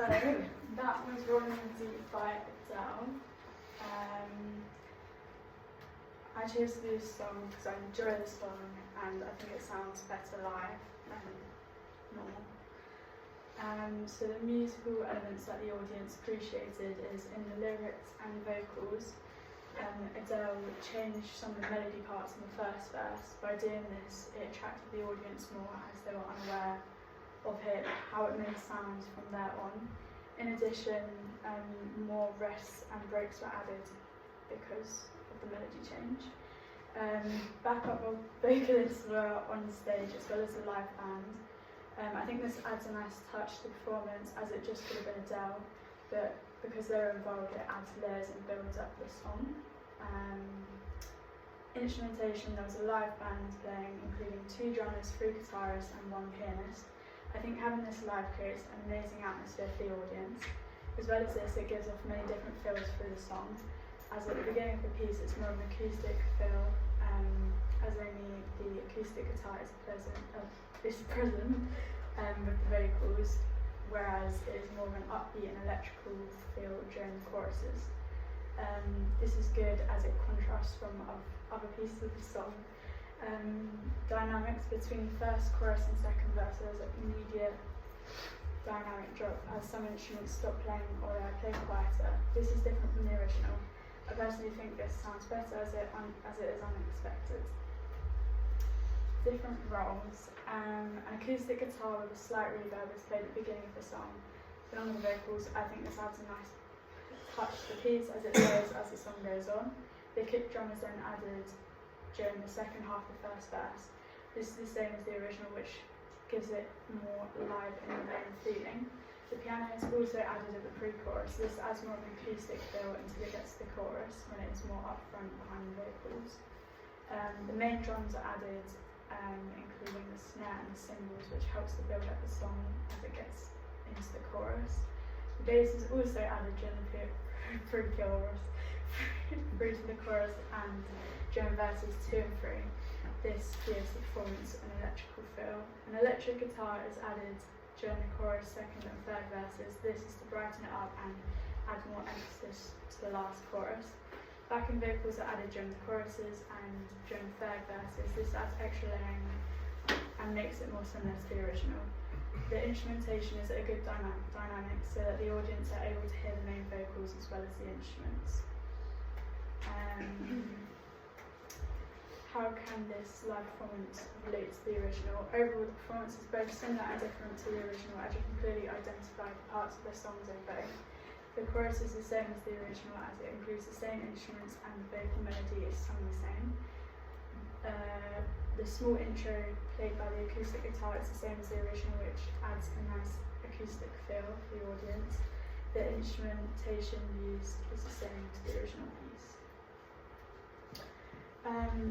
So that was Rolling in the Deep by Adele. I chose to do this song because I enjoy the song and I think it sounds better live than normal. So the musical elements that the audience appreciated is in the lyrics and vocals. Adele changed some of the melody parts in the first verse. By doing this, it attracted the audience more as they were unaware of how it made sounds from there on. In addition, more rests and breaks were added because of the melody change. Backup vocalists were on stage as well as the live band. I think this adds a nice touch to the performance, as it just could have been Adele, but because they're involved it adds layers and builds up the song. Instrumentation, there was a live band playing, including 2 drummers, 3 guitarists and 1 pianist. I think having this live creates an amazing atmosphere for the audience. As well as this, it gives off many different feels through the song. As at the beginning of the piece, it's more of an acoustic feel, as only the acoustic guitar is present with the vocals, whereas it is more of an upbeat and electrical feel during the choruses. This is good as it contrasts from other pieces of the song. Dynamics between the first chorus and second verse, there's an immediate dynamic drop as some instruments stop playing or play quieter. This is different from the original. I personally think this sounds better as it is unexpected. Different roles. An acoustic guitar with a slight reverb is played at the beginning of the song. Along with the vocals, I think this adds a nice touch to the piece as it grows as the song goes on. The kick drum is then added during the second half of the first verse. This is the same as the original, which gives it more live in the main feeling. The piano is also added at the pre-chorus. This adds more of an acoustic feel until it gets to the chorus, when it is more upfront behind the vocals. The main drums are added, including the snare and the cymbals, which helps to build up the song as it gets into the chorus. The bass is also added during the pre-chorus, through to the chorus and during verses 2 and 3. This gives the performance an electrical feel. An electric guitar is added during the chorus, second and third verses. This is to brighten it up and add more emphasis to the last chorus. Backing vocals are added during the choruses and during the third verses. This adds extra layering and makes it more similar to the original. The instrumentation is at a good dynamic so that the audience are able to hear the main vocals as well as the instruments. How can this live performance relate to the original? Overall, the performance is both similar and different to the original, as you can clearly identify the parts of the songs in both. The chorus is the same as the original, as it includes the same instruments and the vocal melody is sung the same. The small intro played by the acoustic guitar is the same as the original, which adds a nice acoustic feel for the audience. The instrumentation used is the same to the original piece.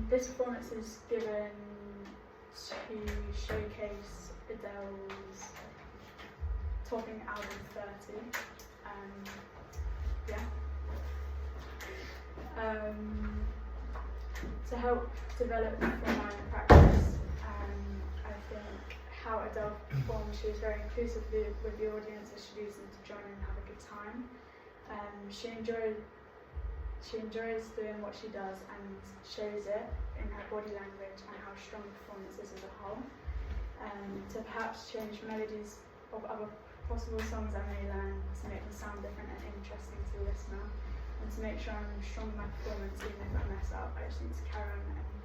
This performance is given to showcase Adele's topping album 30. To help develop performance practice, I think how Adele performed, she was very inclusive with the audience as she used them to join in and have a good time. She enjoys doing what she does and shows it in her body language and how strong the performance is as a whole. To perhaps change melodies of other possible songs I may learn to make them sound different and interesting to the listener, and to make sure I'm strong in my performance even if I mess up. I just need to carry on and